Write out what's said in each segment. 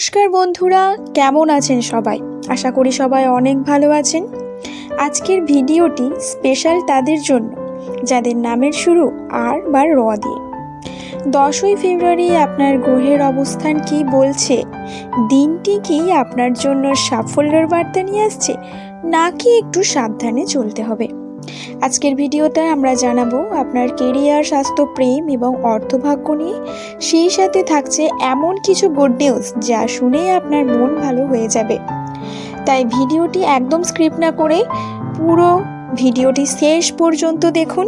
নমস্কার বন্ধুরা, কেমন আছেন সবাই? আশা করি সবাই অনেক ভালো আছেন। আজকের ভিডিওটি স্পেশাল তাদের জন্য যাদের নামের শুরু আর বা র দিয়ে। 10ই ফেব্রুয়ারি আপনার গ্রহের অবস্থান কি বলছে? দিনটি কি আপনার জন্য সাফল্যের বার্তা নিয়ে আসছে, নাকি একটু সাবধানে চলতে হবে? আজকের ভিডিওতে আমরা জানাবো আপনার কেরিয়ার, স্বাস্থ্য, প্রেম এবং অর্থভাগ্য নিয়ে। সেই সাথে থাকছে এমন কিছু গুড নিউজ যা শুনে আপনার মন ভালো হয়ে যাবে। তাই ভিডিওটি একদম স্ক্রিপ্ট না করে পুরো ভিডিওটি শেষ পর্যন্ত দেখুন।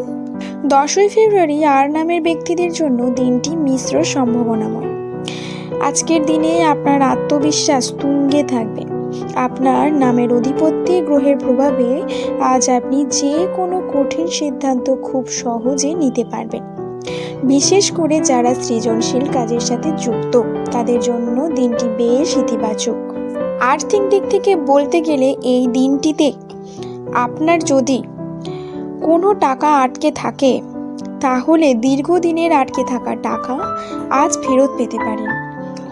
10ই ফেব্রুয়ারি আর নামের ব্যক্তিদের জন্য দিনটি মিশ্র সম্ভাবনাময়। আজকের দিনে আপনার আত্মবিশ্বাস তুঙ্গে থাকবে। আপনার নামের অধিপতি গ্রহের প্রভাবে আজ আপনি যে কোনো কঠিন সিদ্ধান্ত খুব সহজে নিতে পারবেন। বিশেষ করে যারা সৃজনশীল কাজের সাথে যুক্ত তাদের জন্য দিনটি বেশ ইতিবাচক। আর্থিক দিক থেকে বলতে গেলে এই দিনটিতে আপনার যদি কোনো টাকা আটকে থাকে তাহলে দীর্ঘদিনের আটকে থাকা টাকা আজ ফেরত পেতে পারেন।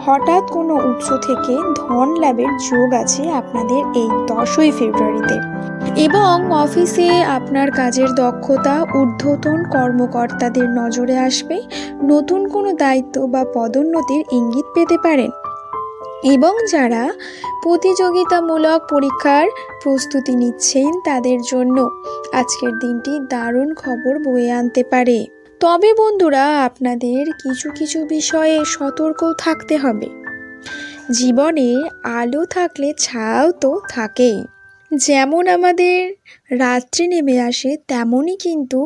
হঠাৎ কোনো উৎস থেকে ধন লাভের যোগ আছে আপনাদের এই 10ই ফেব্রুয়ারিতে। এবং অফিসে আপনার কাজের দক্ষতা ঊর্ধ্বতন কর্মকর্তাদের নজরে আসবে। নতুন কোনো দায়িত্ব বা পদোন্নতির ইঙ্গিত পেতে পারেন। এবং যারা প্রতিযোগিতামূলক পরীক্ষার প্রস্তুতি নিচ্ছেন তাদের জন্য আজকের দিনটি দারুণ খবর বয়ে আনতে পারে। তবে বন্ধুরা, আপনাদের কিছু কিছু বিষয়ে সতর্ক থাকতে হবে। জীবনে আলো থাকলে ছায়াও তো থাকেই। যেমন আমাদের রাত্রি নেমে আসে, তেমনই কিন্তু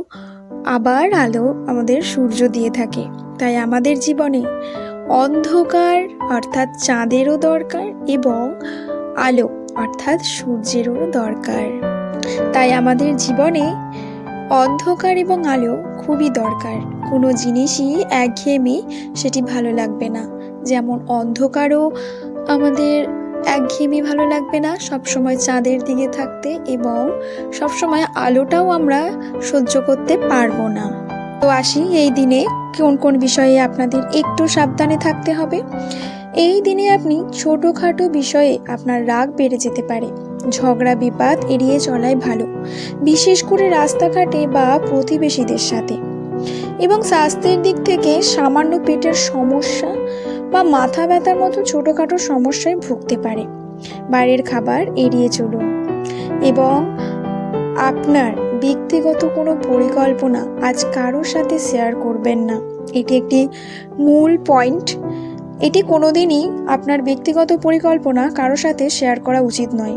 আবার আলো আমাদের সূর্য দিয়ে থাকে। তাই আমাদের জীবনে অন্ধকার অর্থাৎ চাঁদেরও দরকার এবং আলো অর্থাৎ সূর্যেরও দরকার। তাই আমাদের জীবনে অন্ধকার এবং আলো খুবই দরকার। কোনো জিনিসই একঘেয়েমি সেটি ভালো লাগবে না। যেমন অন্ধকারও আমাদের একঘেয়েমি ভালো লাগবে না, সবসময় চাঁদের দিকে থাকতে, এবং সবসময় আলোটাও আমরা সহ্য করতে পারবো না। তো আসি এই দিনে কোন কোন বিষয়ে আপনাদের একটু সাবধানে থাকতে হবে। এই দিনে আপনি ছোটোখাটো বিষয়ে আপনার রাগ বেড়ে যেতে পারে। ঝগড়া বিবাদ এড়িয়ে চলাই ভালো, বিশেষ করে রাস্তাঘাটে বা প্রতিবেশীদের সাথে। এবং স্বাস্থ্যের দিক থেকে সামান্য পেটের সমস্যা বা মাথা ব্যথার মতো ছোটোখাটো সমস্যায় ভুগতে পারে। বাইরের খাবার এড়িয়ে চলুন। এবং আপনার ব্যক্তিগত কোনো পরিকল্পনা আজ কারোর সাথে শেয়ার করবেন না। এটি একটি মূল পয়েন্ট। এটি কোনোদিনই আপনার ব্যক্তিগত পরিকল্পনা কারোর সাথে শেয়ার করা উচিত নয়।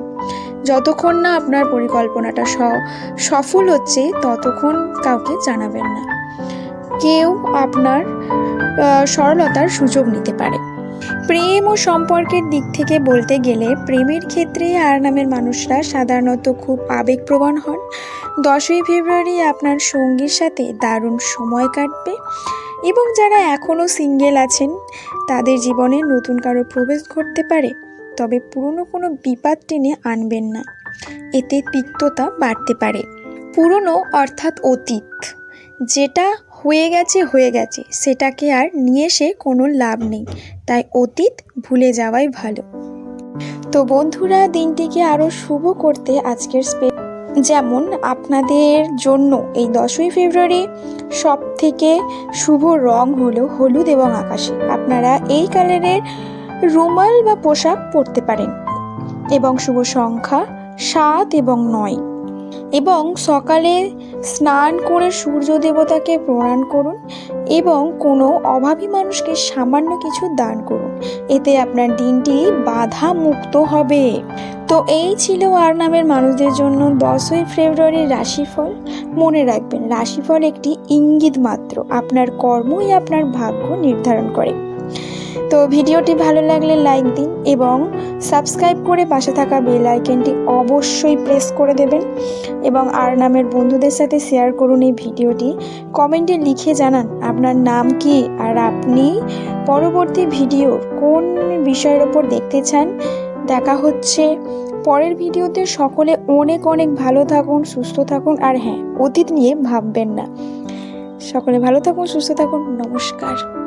যতক্ষণ না আপনার পরিকল্পনাটা সফল হচ্ছে ততক্ষণ কাউকে জানাবেন না। কেউ আপনার সরলতার সুযোগ নিতে পারে। প্রেম ও সম্পর্কের দিক থেকে বলতে গেলে প্রেমের ক্ষেত্রে আর নামের মানুষরা সাধারণত খুব আবেগপ্রবণ হন। 10ই ফেব্রুয়ারি আপনার সঙ্গীর সাথে দারুণ সময় কাটবে। এবং যারা এখনও সিঙ্গেল আছেন তাদের জীবনে নতুন কারো প্রবেশ ঘটতে পারে। তবে পুরনো কোনো বিপদ টেনে আনবেন না, এতে তিক্ততা বাড়তে পারে। পুরনো অর্থাৎ অতীত, যেটা হয়ে গেছে সেটাকে আর নিয়ে এসে কোনো লাভ নেই। তাই অতীত ভুলে যাওয়াই ভালো। তো বন্ধুরা, দিনটিকে আরও শুভ করতে আজকের যেমন আপনাদের জন্য এই 10ই ফেব্রুয়ারি সব থেকে শুভ রং হলো হলুদ এবং আকাশি। আপনারা এই কালারের রুমাল বা পোশাক পরতে পারেন। এবং শুভ সংখ্যা 7 এবং 9। এবং সকালে স্নান করে সূর্য দেবতাকে প্রণাম করুন এবং কোনো অভাবী মানুষকে সামান্য কিছু দান করুন। এতে আপনার দিনটি বাধা মুক্ত হবে। তো এই ছিল আর নামের মানুষদের জন্য 10ই ফেব্রুয়ারির রাশিফল। মনে রাখবেন, রাশিফল একটি ইঙ্গিত মাত্র, আপনার কর্মই আপনার ভাগ্য নির্ধারণ করে। তো ভিডিওটি ভালো লাগলে লাইক দিন এবং সাবস্ক্রাইব করে পাশে থাকা বেল আইকনটি অবশ্যই প্রেস করে দেবেন। এবং আর নামের বন্ধুদের সাথে শেয়ার করুন এই ভিডিওটি। কমেন্টে লিখে জানান আপনার নাম কি আর আপনি পরবর্তী ভিডিও কোন বিষয়ের ওপর দেখতে চান। দেখা হচ্ছে পরের ভিডিওতে। সকলে অনেক অনেক ভালো থাকুন, সুস্থ থাকুন। আর হ্যাঁ, অতীত নিয়ে ভাববেন না। সকলে ভালো থাকুন, সুস্থ থাকুন। নমস্কার।